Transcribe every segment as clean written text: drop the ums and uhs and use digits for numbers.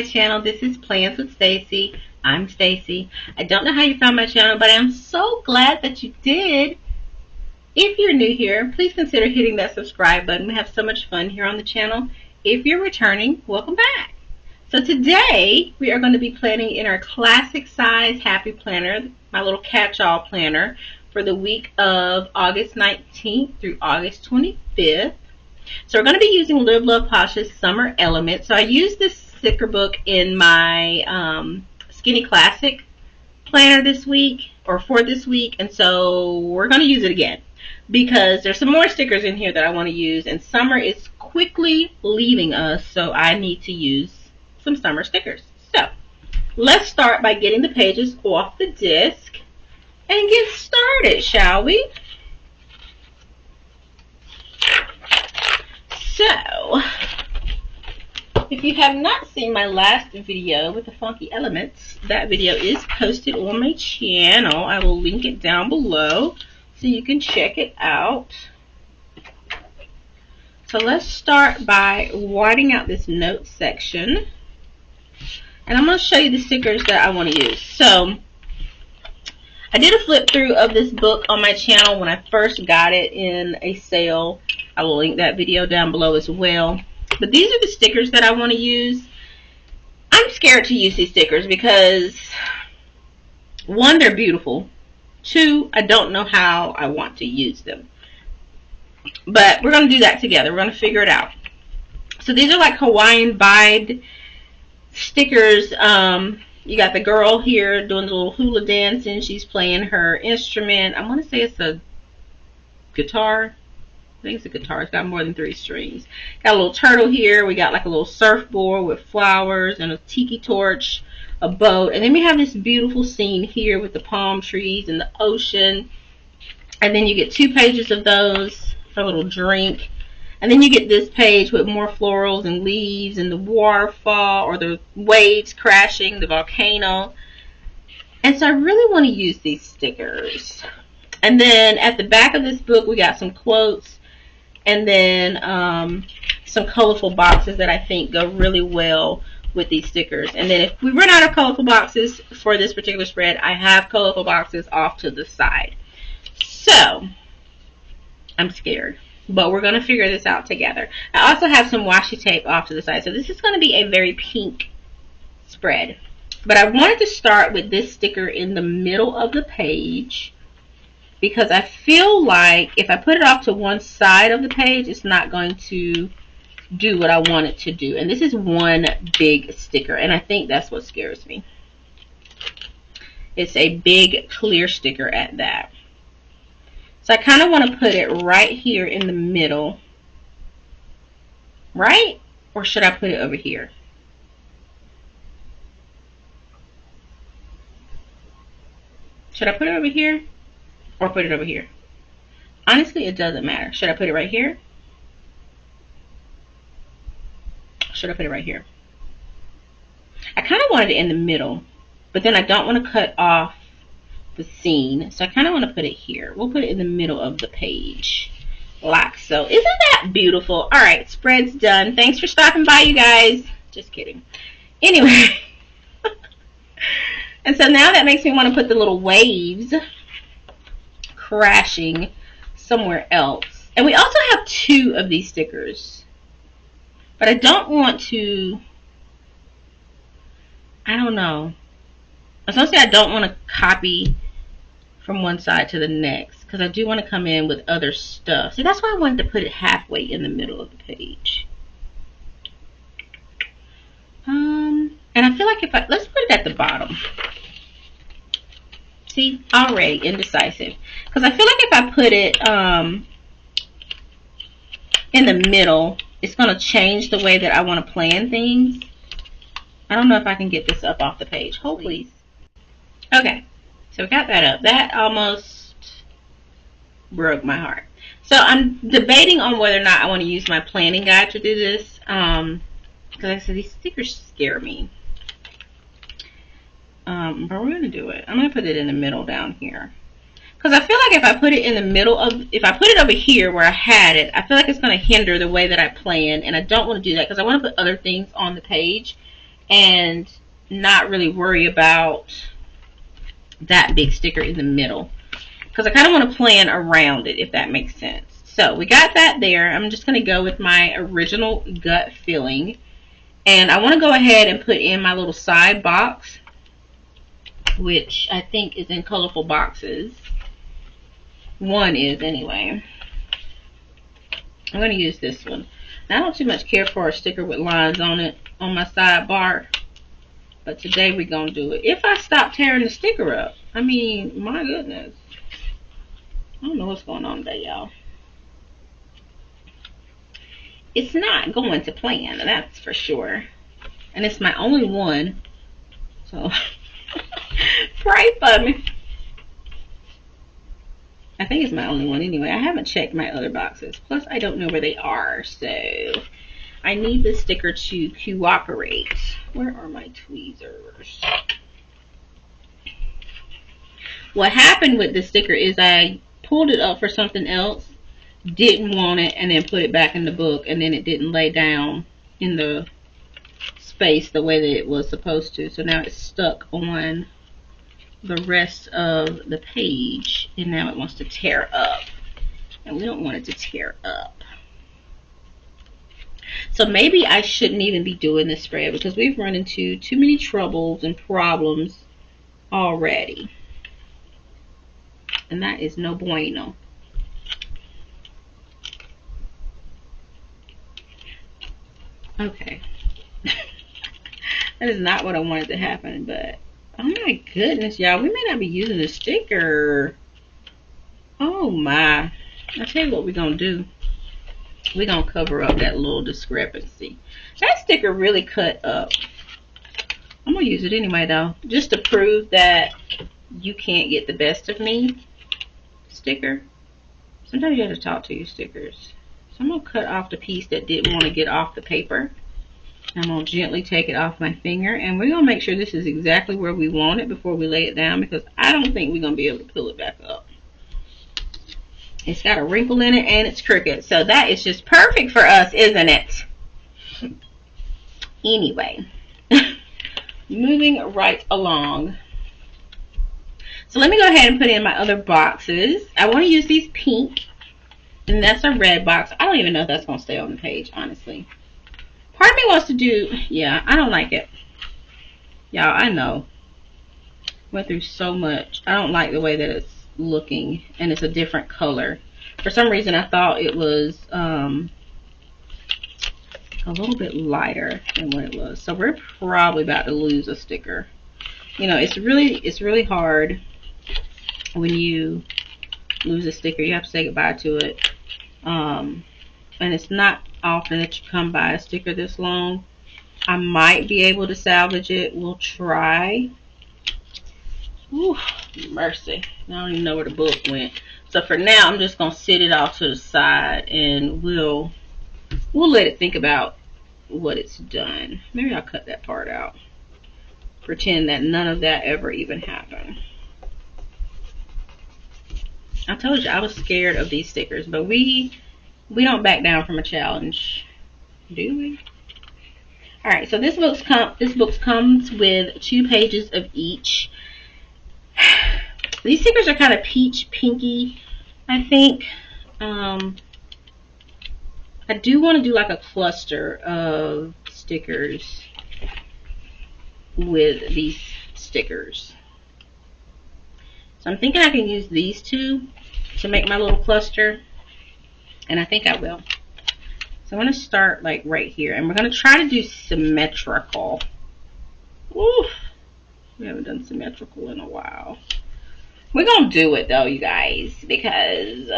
my channel. This is Plans with Stacy. I'm Stacy. I don't know how you found my channel, but I'm so glad that you did. If you're new here, please consider hitting that subscribe button. We have so much fun here on the channel. If you're returning, welcome back. So today we are going to be planning in our classic size happy planner, my little catch-all planner for the week of August 19th through August 25th. So we're going to be using Live Love Pasha's Summer Element. So I used this sticker book in my Skinny Classic planner this week, or for this week, and so we're going to use it again because there's some more stickers in here that I want to use, and summer is quickly leaving us, so I need to use some summer stickers. So let's start by getting the pages off the disc and get started, shall we? So, if you have not seen my last video with the funky elements, that video is posted on my channel. I will link it down below so you can check it out. So let's start by whiting out this note section. And I'm going to show you the stickers that I want to use. So, I did a flip through of this book on my channel when I first got it in a sale. I will link that video down below as well. But these are the stickers that I want to use. I'm scared to use these stickers because, one, they're beautiful. Two, I don't know how I want to use them. But we're going to do that together. We're going to figure it out. So these are like Hawaiian vibed stickers. You got the girl here doing the little hula dancing. She's playing her instrument. I want to say it's a guitar. I think it's a guitar. It's got more than 3 strings. Got a little turtle here. We got like a little surfboard with flowers and a tiki torch, a boat. And then we have this beautiful scene here with the palm trees and the ocean. And then you get 2 pages of those for a little drink. And then you get this page with more florals and leaves and the waterfall or the waves crashing, the volcano. And so I really want to use these stickers. And then at the back of this book we got some quotes. And then some colorful boxes that I think go really well with these stickers. And then if we run out of colorful boxes for this particular spread, I have colorful boxes off to the side. So, I'm scared. But we're going to figure this out together. I also have some washi tape off to the side. So this is going to be a very pink spread. But I wanted to start with this sticker in the middle of the page, because I feel like if I put it off to one side of the page, it's not going to do what I want it to do. And this is one big sticker, and I think that's what scares me. It's a big clear sticker at that. So I kind of want to put it right here in the middle. Right? Or should I put it over here? Should I put it over here? Or put it over here? Honestly, it doesn't matter. Should I put it right here? Should I put it right here? I kind of wanted it in the middle, but then I don't want to cut off the scene, so I kind of want to put it here. We'll put it in the middle of the page, like so. Isn't that beautiful? All right, spread's done. Thanks for stopping by, you guys. Just kidding. Anyway, and so now that makes me want to put the little waves crashing somewhere else. And we also have 2 of these stickers, but I don't want to, I don't know. I was going to say I don't want to copy from one side to the next, because I do want to come in with other stuff. See, that's why I wanted to put it halfway in the middle of the page. And I feel like let's put it at the bottom. See, already indecisive. Because I feel like if I put it in the middle, it's going to change the way that I want to plan things. I don't know if I can get this up off the page. Hold please. Okay, so we got that up. That almost broke my heart. So I'm debating on whether or not I want to use my planning guide to do this. Because like I said, these stickers scare me. But we're going to do it. I'm going to put it in the middle down here. Because I feel like if I put it in the middle of, if I put it over here where I had it, I feel like it's going to hinder the way that I plan. And I don't want to do that because I want to put other things on the page. and not really worry about that big sticker in the middle, because I kind of want to plan around it, if that makes sense. So we got that there. I'm just going to go with my original gut feeling, and I want to go ahead and put in my little side box, which I think is in colorful boxes. One is anyway. I'm going to use this one. Now, I don't too much care for a sticker with lines on it on my sidebar, but today we're going to do it. If I stop tearing the sticker up, I mean, my goodness. I don't know what's going on today, y'all. It's not going to plan, that's for sure. And it's my only one. So, pray for me. I think it's my only one anyway. I haven't checked my other boxes. Plus, I don't know where they are. So, I need the sticker to cooperate. Where are my tweezers? What happened with the sticker is I pulled it up for something else, didn't want it, and then put it back in the book, and then it didn't lay down in the space the way that it was supposed to. So now it's stuck on the rest of the page, and now it wants to tear up, and we don't want it to tear up. So maybe I shouldn't even be doing this spread, because we've run into too many troubles and problems already, and that is no bueno. Okay. That is not what I wanted to happen, but oh my goodness, y'all, we may not be using the sticker. Oh my. I'll tell you what we're going to do. We're going to cover up that little discrepancy. That sticker really cut up. I'm going to use it anyway, though, just to prove that you can't get the best of me. Sticker. Sometimes you have to talk to your stickers. So I'm going to cut off the piece that didn't want to get off the paper. I'm going to gently take it off my finger, and we're going to make sure this is exactly where we want it before we lay it down, because I don't think we're going to be able to pull it back up. It's got a wrinkle in it, and it's crooked, so that is just perfect for us, isn't it? Anyway, moving right along. So let me go ahead and put in my other boxes. I want to use these pink, and that's a red box. I don't even know if that's going to stay on the page, honestly. Part of me wants to do, yeah, I don't like it. Y'all, I know. Went through so much. I don't like the way that it's looking, and it's a different color. For some reason, I thought it was a little bit lighter than what it was. So we're probably about to lose a sticker. You know, it's really hard when you lose a sticker. You have to say goodbye to it. And it's not often that you come by a sticker this long. I might be able to salvage it. We'll try. Ooh, mercy. I don't even know where the book went. So for now, I'm just going to sit it off to the side, and we'll let it think about what it's done. Maybe I'll cut that part out. Pretend that none of that ever even happened. I told you I was scared of these stickers, but we don't back down from a challenge, do we? Alright, so this book comes with 2 pages of each. These stickers are kind of peach pinky, I think. I do want to do like a cluster of stickers with these stickers. So I'm thinking I can use these 2 to make my little cluster. And I think I will. So I'm going to start like right here. And we're going to try to do symmetrical. Oof. We haven't done symmetrical in a while. We're going to do it though, you guys. Because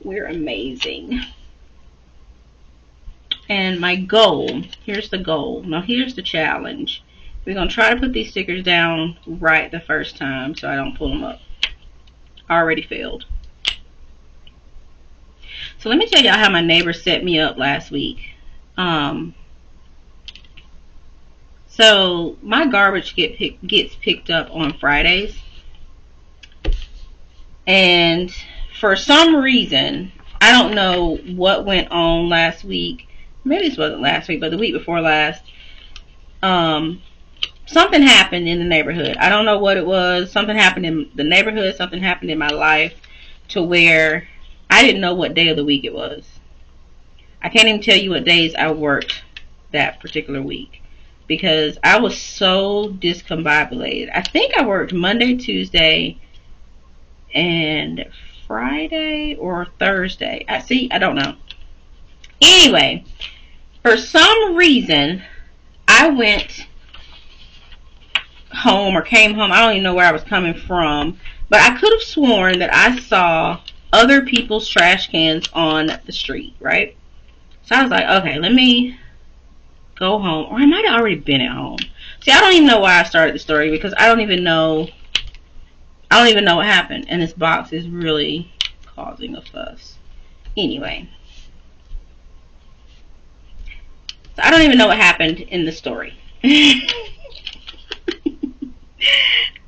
we're amazing. And my goal. Here's the goal. Now here's the challenge. We're going to try to put these stickers down right the first time. So I don't pull them up. Already failed. So let me tell y'all how my neighbor set me up last week. So my garbage gets picked up on Fridays. And for some reason, I don't know what went on last week. Maybe this wasn't last week, but the week before last. something happened in the neighborhood. I don't know what it was. Something happened in the neighborhood. Something happened in my life to where I didn't know what day of the week it was. I can't even tell you what days I worked that particular week because I was so discombobulated. I think I worked Monday, Tuesday, and Friday or Thursday. I don't know. Anyway, for some reason, I went home or came home. I don't even know where I was coming from, but I could have sworn that I saw other people's trash cans on the street, right? So I was like, okay, let me go home. Or I might have already been at home. See, I don't even know why I started the story because I don't even know what happened. And this box is really causing a fuss. Anyway. So I don't even know what happened in the story.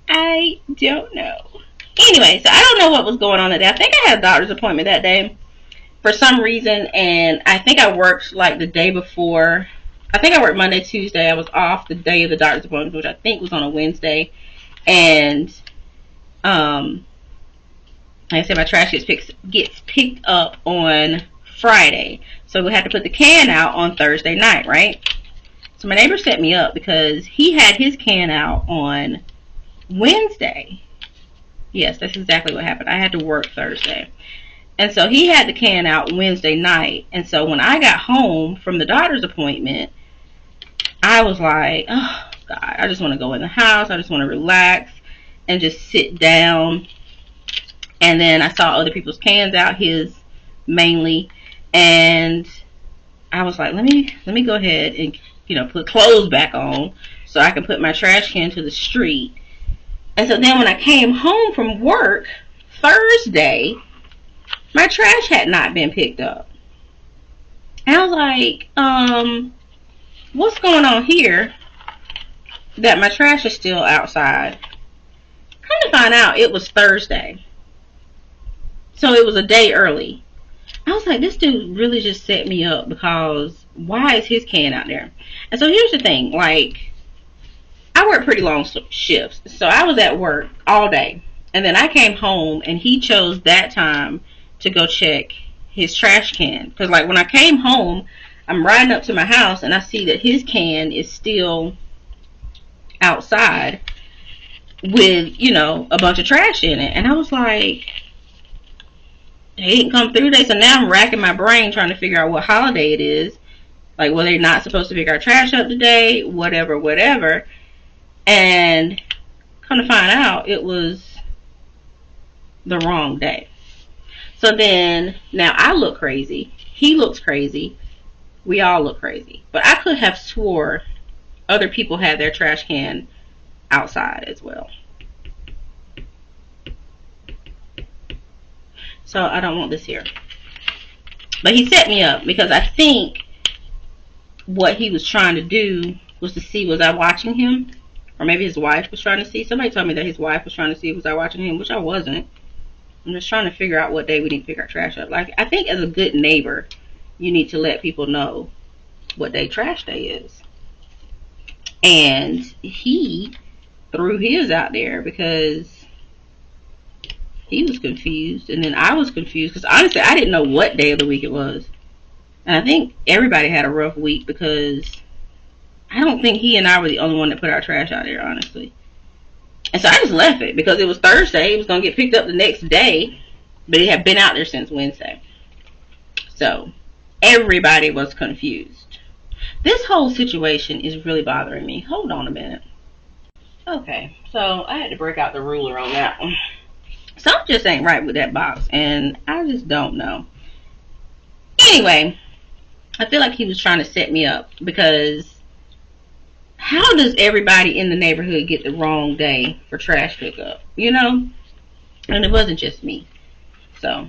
I don't know. Anyway, so I don't know what was going on that day. I think I had a doctor's appointment that day for some reason, and I think I worked like the day before. I think I worked Monday, Tuesday. I was off the day of the doctor's appointment, which I think was on a Wednesday. And like I said, my trash gets picked up on Friday. So we had to put the can out on Thursday night, right? So my neighbor set me up because he had his can out on Wednesday. Yes, that's exactly what happened. I had to work Thursday. And so he had the can out Wednesday night. And so when I got home from the doctor's appointment, I was like, oh, God, I just want to go in the house. I just want to relax and just sit down. And then I saw other people's cans out, his mainly. And I was like, let me go ahead and, put clothes back on so I can put my trash can to the street. And so then when I came home from work Thursday, my trash had not been picked up. And I was like, what's going on here that my trash is still outside? Come to find out, it was Thursday. So it was a day early. I was like, this dude really just set me up because why is his can out there? And so here's the thing, like, I work pretty long shifts. So I was at work all day. And then I came home and he chose that time to go check his trash can. Because like when I came home, I'm riding up to my house and I see that his can is still outside with, a bunch of trash in it. And I was like, they didn't come through today. So now I'm racking my brain trying to figure out what holiday it is. Like, well, they're not supposed to pick our trash up today, whatever. And come to find out, it was the wrong day. So then, now I look crazy. He looks crazy. We all look crazy. But I could have swore other people had their trash can outside as well. So I don't want this here. But he set me up because I think what he was trying to do was to see, was I watching him? Or maybe his wife was trying to see. Somebody told me that his wife was trying to see, was I watching him? Which I wasn't. I'm just trying to figure out what day we need to pick our trash up. Like, I think as a good neighbor, you need to let people know what day trash day is. And he threw his out there because he was confused. And then I was confused because honestly, I didn't know what day of the week it was. And I think everybody had a rough week because I don't think he and I were the only one that put our trash out there, honestly. And so I just left it because it was Thursday. It was going to get picked up the next day. But it had been out there since Wednesday. So everybody was confused. This whole situation is really bothering me. Hold on a minute. Okay, so I had to break out the ruler on that one. Something just ain't right with that box. And I just don't know. Anyway, I feel like he was trying to set me up because how does everybody in the neighborhood get the wrong day for trash pickup? And it wasn't just me. So,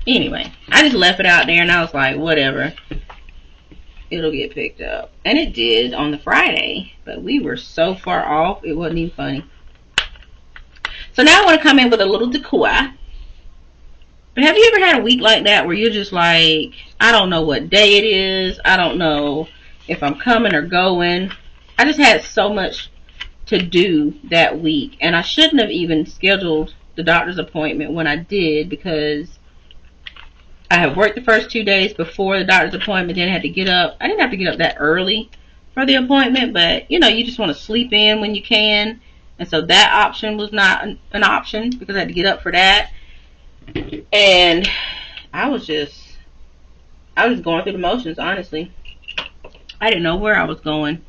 anyway, I just left it out there and I was like, whatever. It'll get picked up. And it did on the Friday. But we were so far off, it wasn't even funny. So now I want to come in with a little decor. But have you ever had a week like that where you're just like, I don't know what day it is. I don't know if I'm coming or going. I just had so much to do that week, and I shouldn't have even scheduled the doctor's appointment when I did, because I had worked the first 2 days before the doctor's appointment, then I had to get up. I didn't have to get up that early for the appointment, but you know, you just want to sleep in when you can, and so that option was not an option because I had to get up for that. And I was going through the motions, honestly. I didn't know where I was going,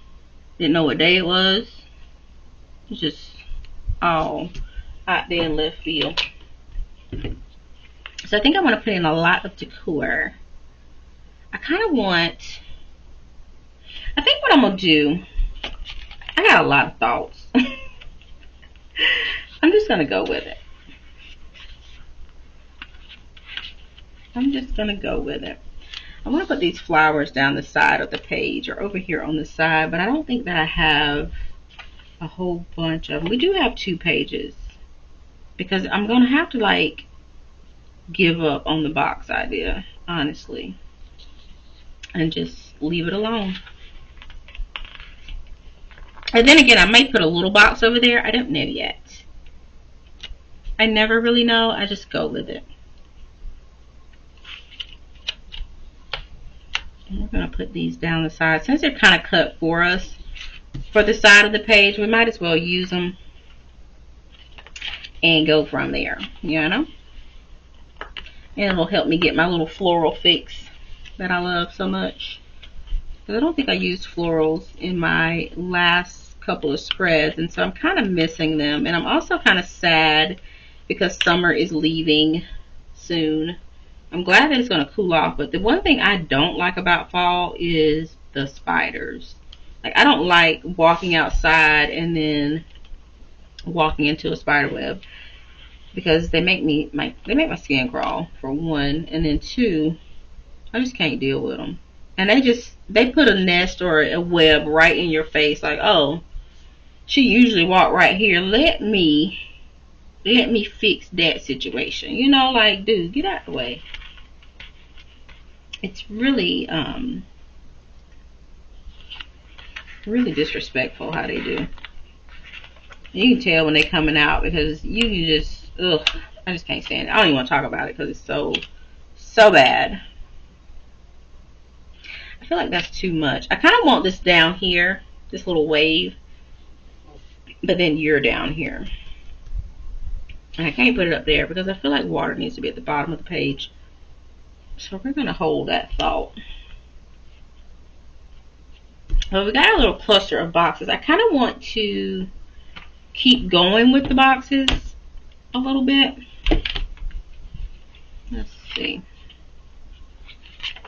didn't know what day it was. It was just all out there in left field. So I think I want to put in a lot of decor. I think what I'm going to do, I got a lot of thoughts. I'm just going to go with it. I want to put these flowers down the side of the page or over here on the side, but I don't think that I have a whole bunch of them. We do have 2 pages because I'm going to have to like give up on the box idea, honestly, and just leave it alone. And then again, I might put a little box over there. I don't know yet. I never really know. I just go with it. And we're going to put these down the side. Since they're kind of cut for us for the side of the page, we might as well use them and go from there, you know? And it'll help me get my little floral fix that I love so much. Because I don't think I used florals in my last couple of spreads, and so I'm kind of missing them. And I'm also kind of sad because summer is leaving soon. I'm glad that it's going to cool off, but the one thing I don't like about fall is the spiders. Like, I don't like walking outside and then walking into a spider web, because they make my skin crawl, for one, and then 2, I just can't deal with them. And they put a nest or a web right in your face, like, oh, she usually walk right here. Let me fix that situation. You know, like, dude, get out the way. It's really really disrespectful how they do. You can tell when they're coming out, because you can just, ugh, I just can't stand it. I don't even want to talk about it because it's so bad. I feel like that's too much. I kind of want this down here, this little wave, but then you're down here. And I can't put it up there because I feel like water needs to be at the bottom of the page. So we're going to hold that thought. Well, we got a little cluster of boxes. I kind of want to keep going with the boxes a little bit. Let's see.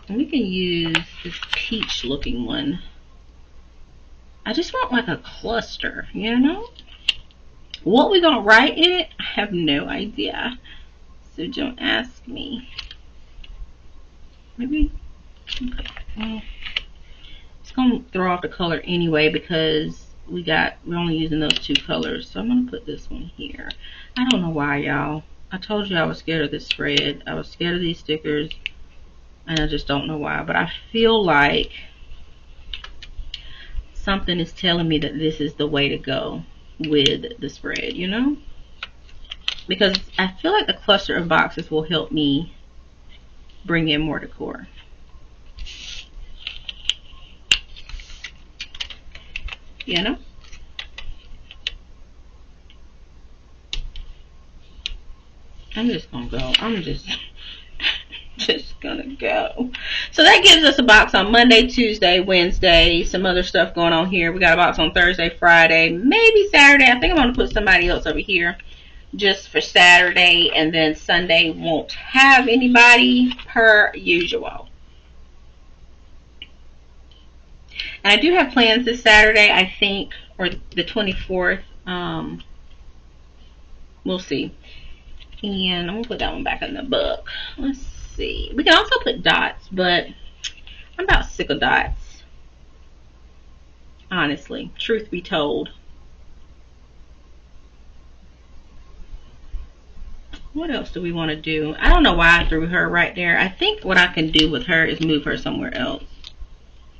And we can use this peach looking one. I just want like a cluster, you know? What we're going to write in it, I have no idea. So don't ask me. Maybe, well, it's going to throw off the color anyway, because we're only using those 2 colors. So I'm going to put this one here. I don't know why, y'all. I told you I was scared of this spread. I was scared of these stickers, and I just don't know why. But I feel like something is telling me that this is the way to go with the spread, you know? Because I feel like the cluster of boxes will help me bring in more decor. You know? I'm just gonna go. I'm just gonna go. So that gives us a box on Monday, Tuesday, Wednesday, some other stuff going on here. We got a box on Thursday, Friday, maybe Saturday. I think I'm gonna put somebody else over here just for Saturday, and then Sunday won't have anybody per usual. And I do have plans this Saturday, I think, or the 24th. We'll see. And I'm going to put that one back in the book. Let's see. We can also put dots, but I'm about sick of dots. Honestly, truth be told. What else do we want to do? I don't know why I threw her right there. I think what I can do with her is move her somewhere else.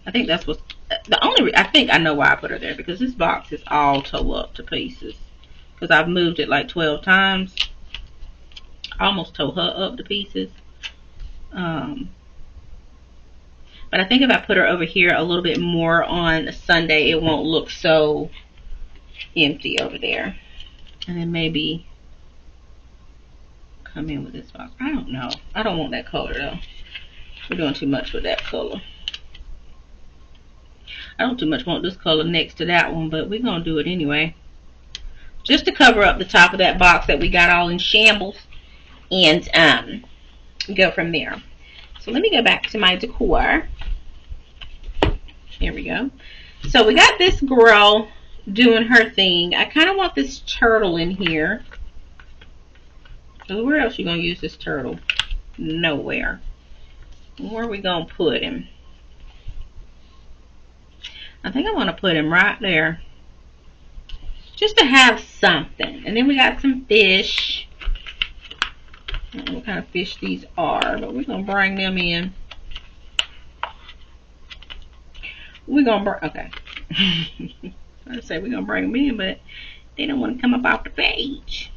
I think that's what I think I know why I put her there, because this box is all toe up to pieces. Because I've moved it like 12 times. I almost toe her up to pieces. But I think if I put her over here a little bit more on Sunday, it won't look so empty over there. And then maybe come in with this box. I don't know. I don't want that color though. We're doing too much with that color. I don't too much want this color next to that one, but we're going to do it anyway. Just to cover up the top of that box that we got all in shambles. And go from there. So let me go back to my decor. Here we go. So we got this girl doing her thing. I kind of want this turtle in here. So where else are you going to use this turtle? Nowhere. Where are we going to put him? I think I want to put him right there. Just to have something. And then we got some fish. I don't know what kind of fish these are, but we're going to bring them in. We're going to bring, okay. I say we're going to bring them in, but they don't want to come up off the page.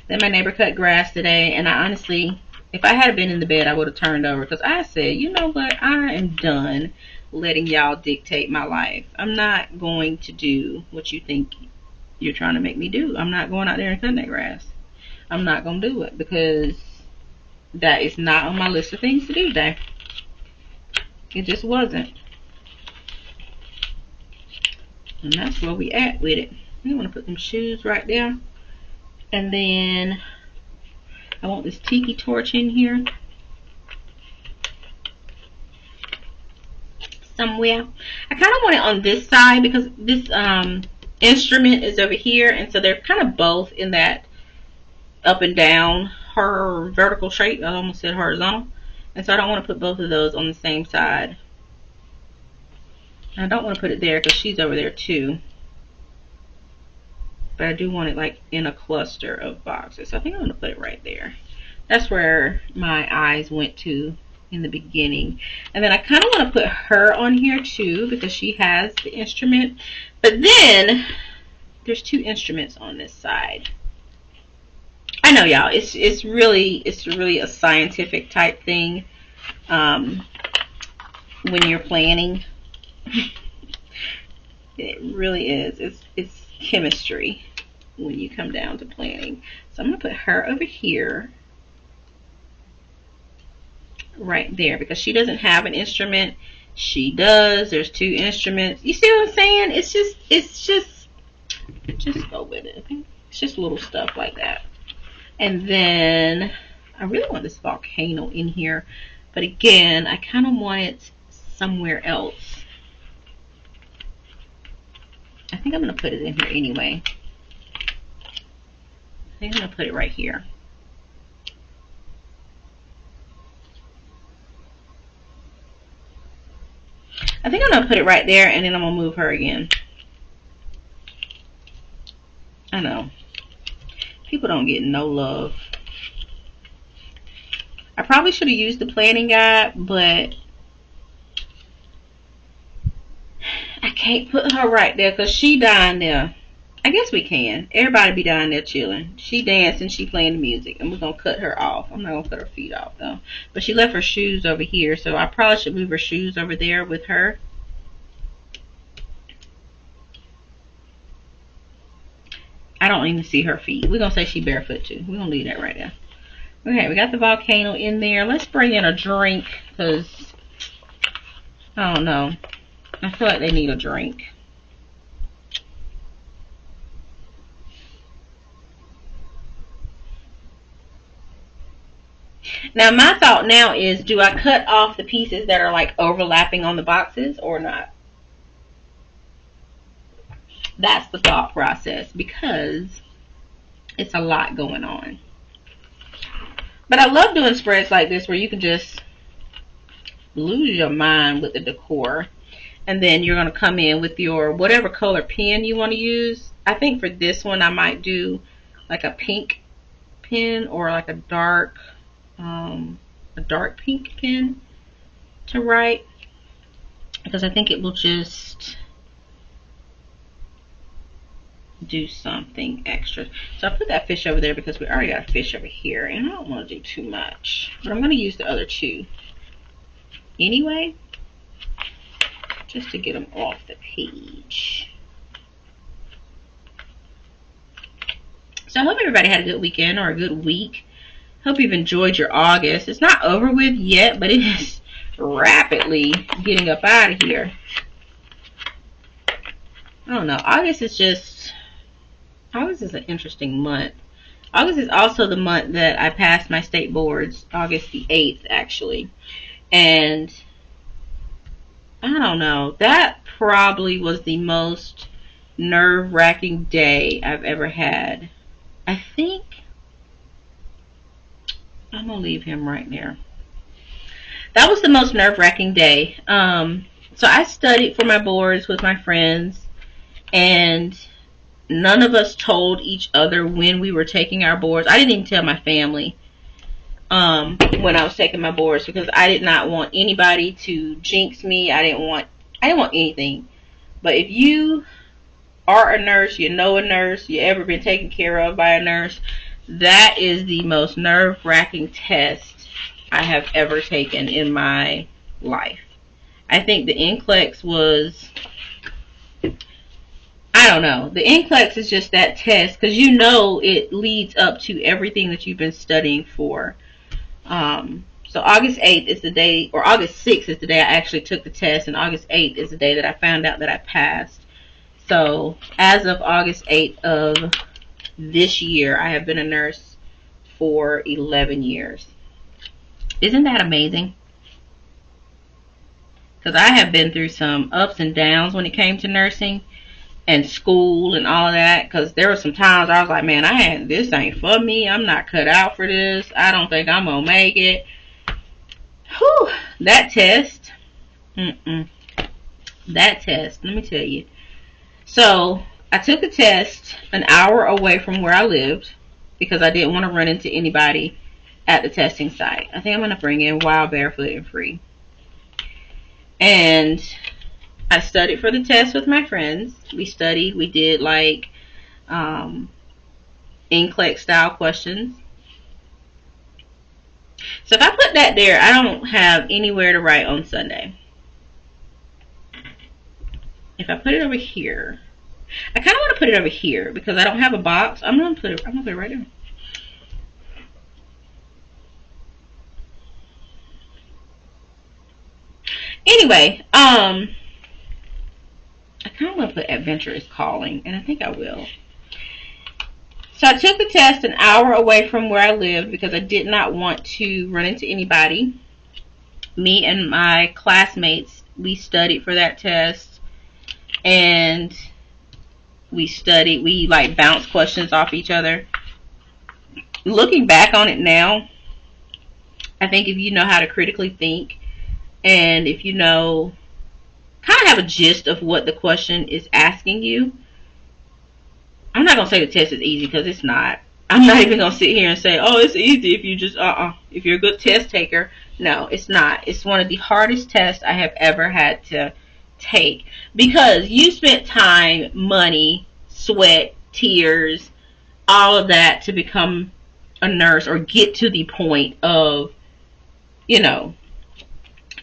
Then my neighbor cut grass today, and I honestly, if I had been in the bed, I would have turned over, because I said, you know what, I am done letting y'all dictate my life. I'm not going to do what you think you're trying to make me do. I'm not going out there and cutting that grass. I'm not going to do it, because that is not on my list of things to do today. It just wasn't. And that's where we at with it. You want to put some shoes right there. And then I want this tiki torch in here somewhere. I kind of want it on this side, because this instrument is over here, and so they're kind of both in that up and down, her vertical shape. I almost said horizontal. And so I don't want to put both of those on the same side. I don't want to put it there because she's over there too. But I do want it like in a cluster of boxes. So I think I'm going to put it right there. That's where my eyes went to in the beginning. And then I kind of want to put her on here too, because she has the instrument. But then there's two instruments on this side. I know, y'all, it's really a scientific type thing when you're planning. It really is. It's chemistry when you come down to planning. So I'm going to put her over here, right there, because she doesn't have an instrument. She does. There's two instruments. You see what I'm saying? It's just go with it. Okay? It's just little stuff like that. And then I really want this volcano in here, but again, I kind of want it somewhere else. I think I'm going to put it in here anyway. I think I'm going to put it right here. I think I'm going to put it right there, and then I'm going to move her again. I know. People don't get no love. I probably should have used the planning guide, but I can't put her right there because she down there. I guess we can. Everybody be down there chilling. She dancing, she playing the music, and we're going to cut her off. I'm not going to cut her feet off, though. But she left her shoes over here, so I probably should move her shoes over there with her. I don't even see her feet. We're going to say she barefoot, too. We're going to leave that right there. Okay, we got the volcano in there. Let's bring in a drink, because, I don't know. I feel like they need a drink. Now, my thought now is, do I cut off the pieces that are like overlapping on the boxes or not? That's the thought process, because it's a lot going on. But I love doing spreads like this where you can just lose your mind with the decor. And then you're going to come in with your whatever color pen you want to use. I think for this one I might do like a pink pen or like a dark pink pen. to write, because I think it will just do something extra. So I put that fish over there because we already got a fish over here, and I don't want to do too much, but I'm going to use the other two anyway, just to get them off the page. So I hope everybody had a good weekend or a good week. Hope you've enjoyed your August. It's not over with yet, but it is rapidly getting up out of here. I don't know. August is an interesting month. August is also the month that I passed my state boards, August the 8th, actually. And I don't know. That probably was the most nerve-wracking day I've ever had. I think I'm going to leave him right there. That was the most nerve-wracking day. So I studied for my boards with my friends, and none of us told each other when we were taking our boards. I didn't even tell my family when I was taking my boards, because I did not want anybody to jinx me. I didn't want anything. But if you are a nurse, you know a nurse, you ever been taken care of by a nurse, that is the most nerve-wracking test I have ever taken in my life. I think the NCLEX was, I don't know. The NCLEX is just that test, because you know it leads up to everything that you've been studying for. So August 8th is the day, or August 6th is the day I actually took the test, and August 8th is the day that I found out that I passed. So as of August 8th of this year, I have been a nurse for 11 years. Isn't that amazing? Because I have been through some ups and downs when it came to nursing and school and all of that. Because there were some times I was like, man, this ain't for me. I'm not cut out for this. I don't think I'm going to make it. Whew, that test. That test, let me tell you. So I took the test an hour away from where I lived, because I didn't want to run into anybody at the testing site. I think I'm going to bring in Wild, Barefoot, and Free. And I studied for the test with my friends. We studied. We did like NCLEX style questions. So if I put that there, I don't have anywhere to write on Sunday. If I put it over here, I kind of want to put it over here because I don't have a box. I'm gonna put it right there. Anyway, I kind of want to put Adventure is Calling, and I think I will. So I took the test an hour away from where I lived because I did not want to run into anybody. Me and my classmates, we studied for that test, and we like bounced questions off each other. Looking back on it now, I think if you know how to critically think, and if you know, kind of have a gist of what the question is asking you. I'm not going to say the test is easy, because it's not. I'm not even going to sit here and say, oh, it's easy if you just, if you're a good test taker. No, it's not. It's one of the hardest tests I have ever had to take, because you spent time, money, sweat, tears, all of that to become a nurse or get to the point of,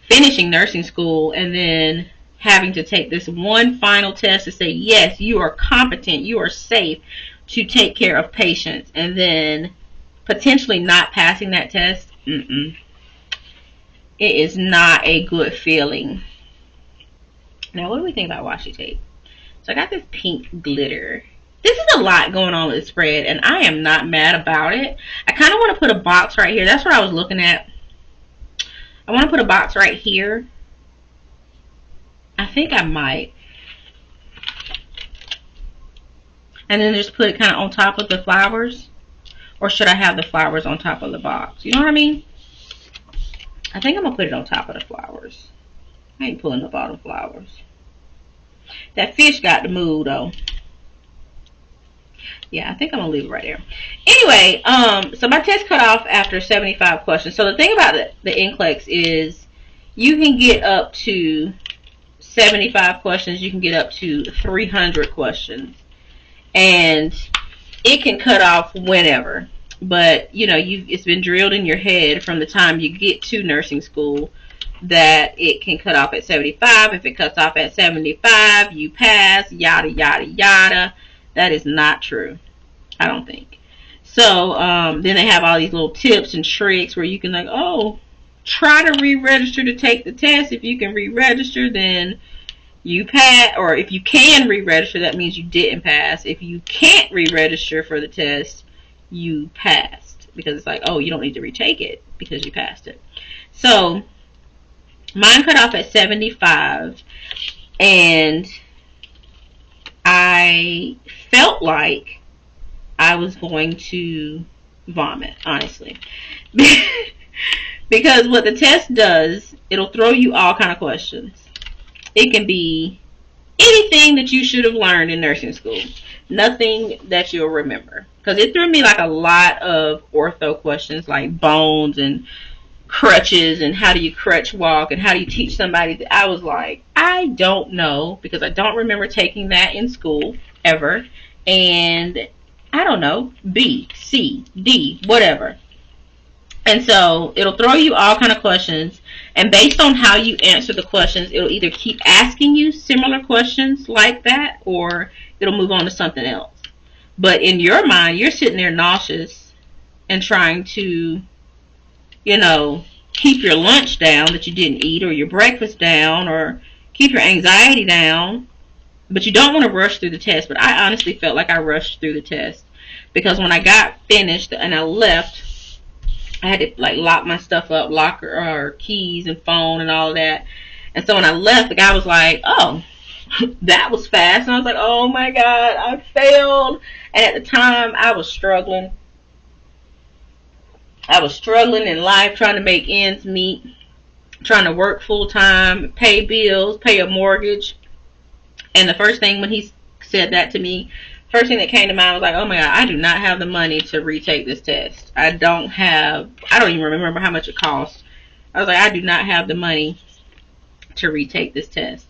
finishing nursing school, and then having to take this one final test to say, yes, you are competent, you are safe to take care of patients, and then potentially not passing that test. It is not a good feeling. Now, what do we think about washi tape? So I got this pink glitter. This is a lot going on with the spread, and I am not mad about it. I kind of want to put a box right here. That's what I was looking at. I want to put a box right here. I think I might. And then just put it kind of on top of the flowers. Or should I have the flowers on top of the box? You know what I mean? I think I'm going to put it on top of the flowers. I ain't pulling up all the flowers. That fish got the mood though. Yeah, I think I'm going to leave it right there. Anyway, so my test cut off after 75 questions. So the thing about the NCLEX is you can get up to 75 questions. You can get up to 300 questions. And it can cut off whenever. But, you know, it's been drilled in your head from the time you get to nursing school that it can cut off at 75. If it cuts off at 75, you pass, yada, yada, yada. That is not true, I don't think. So, then they have all these little tips and tricks where you can like, oh, try to re-register to take the test. If you can re-register, then you pass. Or if you can re-register, that means you didn't pass. If you can't re-register for the test, you passed. Because it's like, oh, you don't need to retake it because you passed it. So, mine cut off at 75. And I felt like I was going to vomit, honestly. Because what the test does, it'll throw you all kind of questions. It can be anything that you should have learned in nursing school. Nothing that you'll remember. Because it threw me like a lot of ortho questions like bones and crutches and how do you crutch walk and how do you teach somebody that. I was like, I don't know, because I don't remember taking that in school ever. And I don't know, B, C, D, whatever. And so it'll throw you all kind of questions, and based on how you answer the questions, it'll either keep asking you similar questions like that, or it'll move on to something else. But in your mind, you're sitting there nauseous and trying to, you know, keep your lunch down that you didn't eat, or your breakfast down, or keep your anxiety down. But you don't want to rush through the test. But I honestly felt like I rushed through the test, because when I got finished and I left, I had to like lock my stuff up, locker or keys and phone and all of that. And so when I left, the guy was like, oh, that was fast. And I was like, oh my God, I failed. And at the time, I was struggling. I was struggling in life, trying to make ends meet, trying to work full time, pay bills, pay a mortgage. And the first thing when he said that to me, first thing that came to mind was like, oh my God, I do not have the money to retake this test. I don't even remember how much it cost. I was like, I do not have the money to retake this test.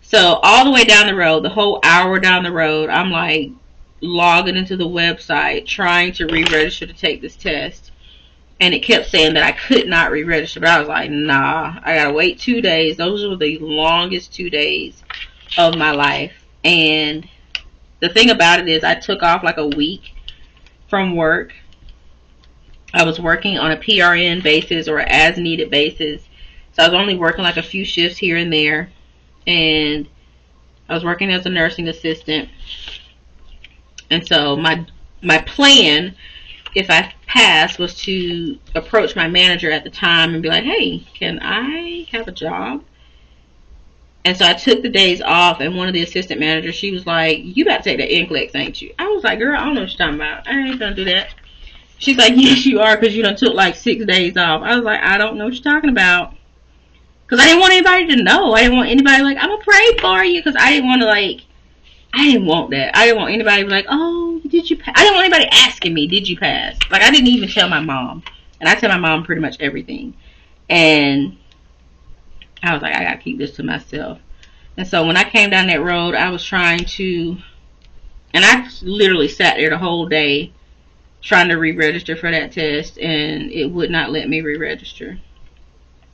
So all the way down the road, the whole hour down the road, I'm like logging into the website, trying to re-register to take this test. And it kept saying that I could not re-register. But I was like, nah, I gotta wait 2 days. Those were the longest 2 days of my life. And the thing about it is I took off like a week from work. I was working on a PRN basis or as needed basis. So I was only working like a few shifts here and there. And I was working as a nursing assistant. And so my plan, if I passed, was to approach my manager at the time and be like, hey, can I have a job? And so I took the days off, and one of the assistant managers, she was like, you about to take the NCLEX, ain't you? I was like, girl, I don't know what you're talking about. I ain't gonna do that. She's like, yes, you are, because you done took like 6 days off. I was like, I don't know what you're talking about. Because I didn't want anybody to know. I didn't want anybody like, I'm gonna pray for you. Because I didn't want to like, I didn't want that. I didn't want anybody to be like, oh, did you pass? I didn't want anybody asking me, did you pass? Like, I didn't even tell my mom. And I tell my mom pretty much everything. And I was like, I gotta keep this to myself. And so when I came down that road, I was trying to, and I literally sat there the whole day trying to re-register for that test, and it would not let me re-register.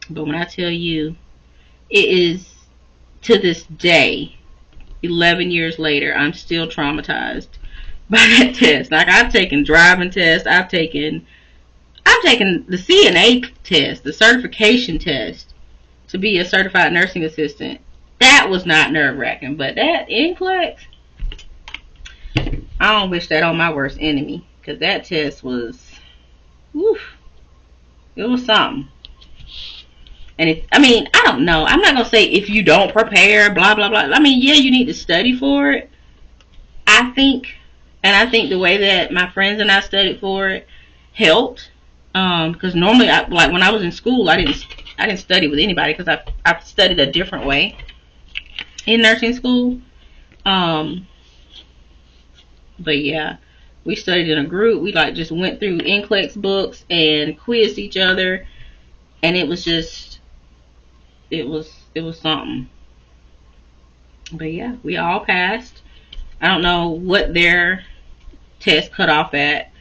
But when I tell you, it is to this day, 11 years later, I'm still traumatized by that test. Like, I've taken driving tests, I've taken the CNA test, the certification test to be a certified nursing assistant. That was not nerve-wracking, but that NCLEX, I don't wish that on my worst enemy, because that test was, woof, it was something. And I don't know. I'm not going to say if you don't prepare, blah, blah, blah. I mean, yeah, you need to study for it. I think the way that my friends and I studied for it helped. Because normally, like when I was in school, I didn't study with anybody, because I've studied a different way in nursing school. But yeah, we studied in a group. We like just went through NCLEX books and quizzed each other. And it was just, was something. But yeah, we all passed. I don't know what their test cut off at.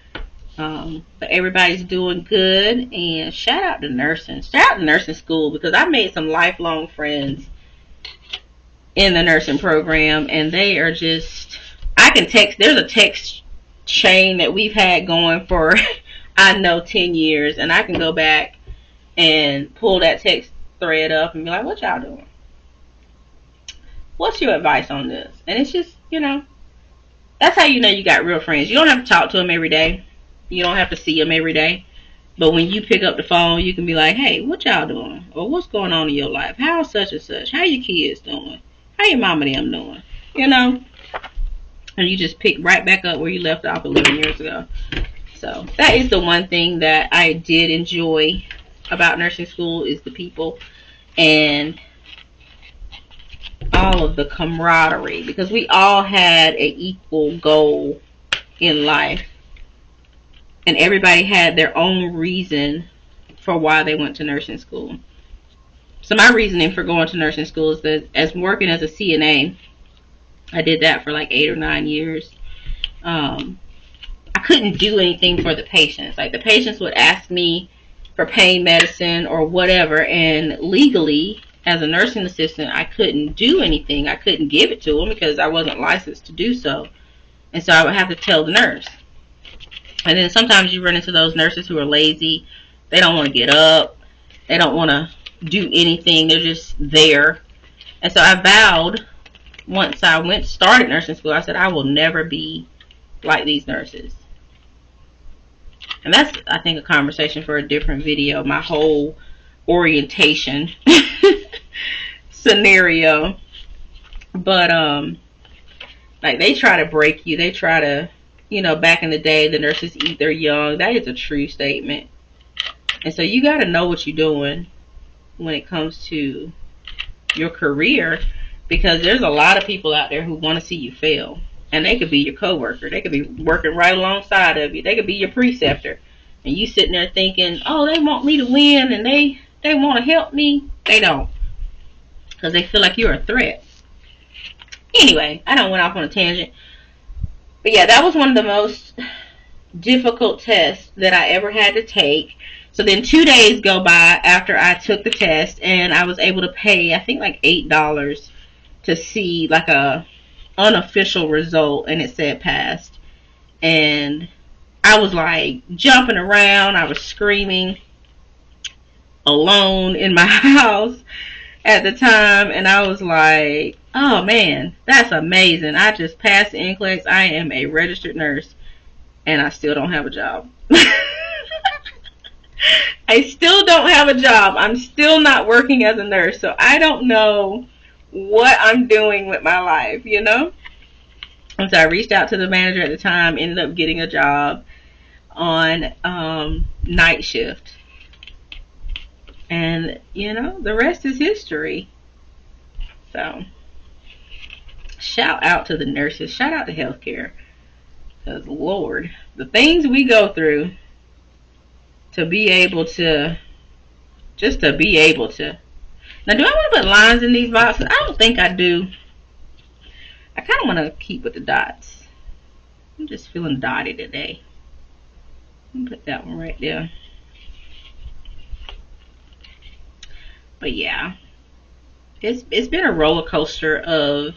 But everybody's doing good, and shout out to nursing. Shout out to nursing school, because I made some lifelong friends in the nursing program, and they are just, I can text, there's a text chain that we've had going for I know 10 years, and I can go back and pull that text thread up and be like, what y'all doing? What's your advice on this? And it's just, that's how you know you got real friends. You don't have to talk to them every day. You don't have to see them every day. But when you pick up the phone, you can be like, hey, what y'all doing? Or what's going on in your life? How's such and such? How your kids doing? How your mama and them doing? And you just pick right back up where you left off 11 years ago. So that is the one thing that I did enjoy about nursing school, is the people and all of the camaraderie, because we all had an equal goal in life, and everybody had their own reason for why they went to nursing school. So my reasoning for going to nursing school is that, as working as a CNA, I did that for like 8 or 9 years. I couldn't do anything for the patients. Like, the patients would ask me for pain medicine or whatever, and legally, as a nursing assistant, I couldn't do anything. I couldn't give it to them because I wasn't licensed to do so. And so I would have to tell the nurse. And then sometimes you run into those nurses who are lazy. They don't want to get up. They don't want to do anything. They're just there. And so I vowed, once I started nursing school, I said, I will never be like these nurses. And that's, I think, a conversation for a different video. My whole orientation scenario. But like, they try to break you. They try to, back in the day, the nurses eat their young. That is a true statement. And so you got to know what you're doing when it comes to your career, because there's a lot of people out there who want to see you fail. And they could be your coworker. They could be working right alongside of you. They could be your preceptor. And you sitting there thinking, oh, they want me to win, and they want to help me. They don't. Because they feel like you're a threat. Anyway, I done went off on a tangent. But yeah, that was one of the most difficult tests that I ever had to take. So then 2 days go by after I took the test, and I was able to pay, I think, like $8 to see like a unofficial result, and it said passed. And I was like jumping around. I was screaming alone in my house at the time, and I was like, oh man, that's amazing. I just passed the NCLEX. I am a registered nurse, and I still don't have a job. I still don't have a job. I'm still not working as a nurse, so I don't know what I'm doing with my life, And so I reached out to the manager at the time, ended up getting a job on night shift. And, the rest is history. So, shout out to the nurses. Shout out to healthcare. Because, Lord, the things we go through to be able to, just to be able to. Now, do I want to put lines in these boxes? I don't think I do. I kind of want to keep with the dots. I'm just feeling dotty today. Let me put that one right there. But yeah, it's been a roller coaster of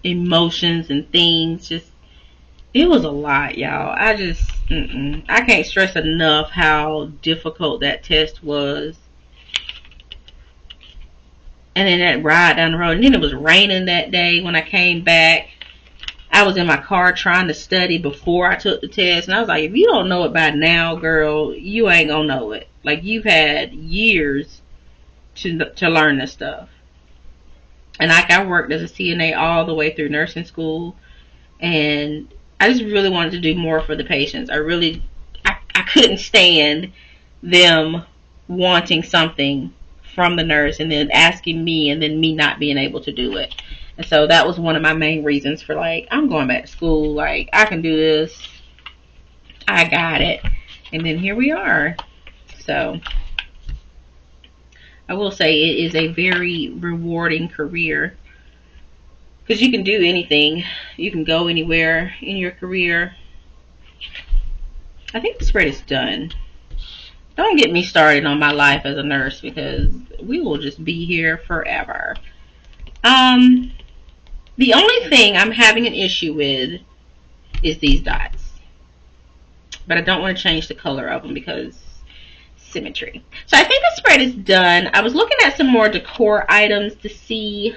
emotions and things. Just, it was a lot, y'all. I can't stress enough how difficult that test was. And then that ride down the road. And then it was raining that day when I came back. I was in my car trying to study before I took the test. And I was like, if you don't know it by now, girl, you ain't gonna know it. Like, you've had years to learn this stuff. And like, I worked as a CNA all the way through nursing school. And I just really wanted to do more for the patients. I couldn't stand them wanting something from the nurse and then asking me and then me not being able to do it. And so that was one of my main reasons for, like, I'm going back to school. Like, I can do this. I got it. And then here we are. So I will say it is a very rewarding career because you can do anything. You can go anywhere in your career. I think the spread is done. Don't get me started on my life as a nurse because we will just be here forever. The only thing I'm having an issue with is these dots. But I don't want to change the color of them because symmetry. So I think the spread is done. I was looking at some more decor items to see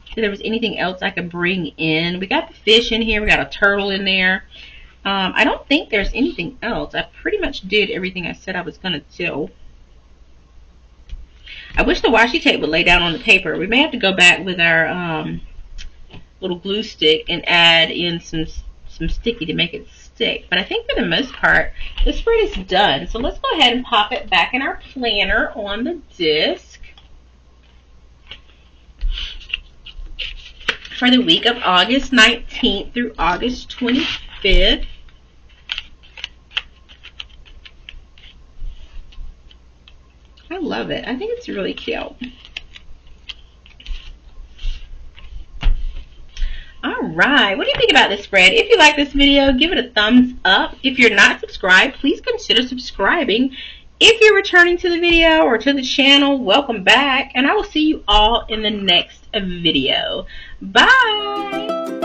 if there was anything else I could bring in. We got the fish in here. We got a turtle in there. I don't think there's anything else. I pretty much did everything I said I was going to do. I wish the washi tape would lay down on the paper. We may have to go back with our little glue stick and add in some sticky to make it stick. But I think for the most part, the spread is done. So let's go ahead and pop it back in our planner on the disc for the week of August 19th through August 25th. I love it. I think it's really cute. Alright, what do you think about this spread? If you like this video, give it a thumbs up. If you're not subscribed, please consider subscribing. If you're returning to the video or to the channel, welcome back. And I will see you all in the next video. Bye!